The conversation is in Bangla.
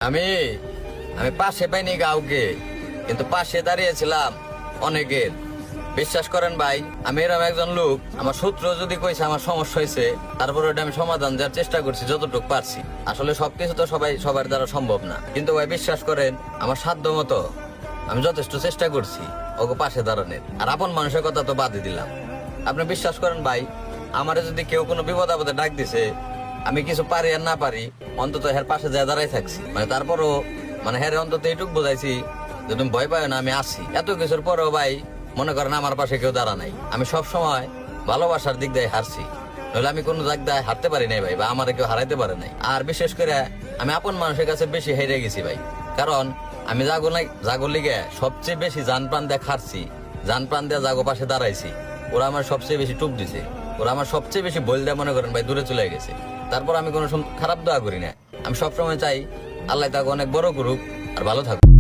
আমি আমি পাশে পাইনি কাউকে, কিন্তু পাশে দাঁড়িয়েছিলাম অনেকের। বিশ্বাস করেন ভাই, আমি এরকম একজন লোক, আমার সূত্র যদি কইছে আমার সমস্যা হয়েছে, তারপর ওটা আমি সমাধান দেওয়ার চেষ্টা করছি যতটুকু পারছি। আসলে সবকিছু তো সবার দ্বারা সম্ভব না, কিন্তু ভাই বিশ্বাস করেন আমার সাধ্য মতো আমি যথেষ্ট চেষ্টা করছি ওকে পাশে দাঁড়ানোর। আর আপন মানুষের কথা তো বাদই দিলাম। আপনি বিশ্বাস করেন ভাই, আমারে যদি কেউ কোনো বিপদ আপদে ডাক দিছে, আমি কিছু পারি আর না পারি, অন্তত হের পাশে যা দাঁড়াই থাকছি। তারপরও হ্যাঁ অন্তত এইটুক বোঝাইছি যে তুমি ভয় পাও না, আমি আছি। এত কিছুর পরেও ভাই মনে করেন আমার পাশে কেউ দাঁড়া নাই। আমি সব সময় ভালোবাসার দিক দিয়ে হারছি, নইলে আমি কোনো জায়গায় হারতে পারি নাই ভাই, বা আমার কেউ হারাইতে পারে নাই। আর বিশেষ করে আমি আপন মানুষের কাছে বেশি হেরে গেছি ভাই, কারণ আমি জাগো লিগে সবচেয়ে বেশি জান প্রাণ দিয়ে খারছি, জান প্রাণ দিয়ে জাগো পাশে দাঁড়াইছি। ওরা আমার সবচেয়ে বেশি টুপ দিছে, ওরা আমার সবচেয়ে বেশি বল দেয়া মনে করেন ভাই দূরে চলে গেছে। তারপর আমি কোনো খারাপ দোয়া করি না। আমি সবসময় চাই আল্লাহ তাকে অনেক বড় করুক আর ভালো থাকুক।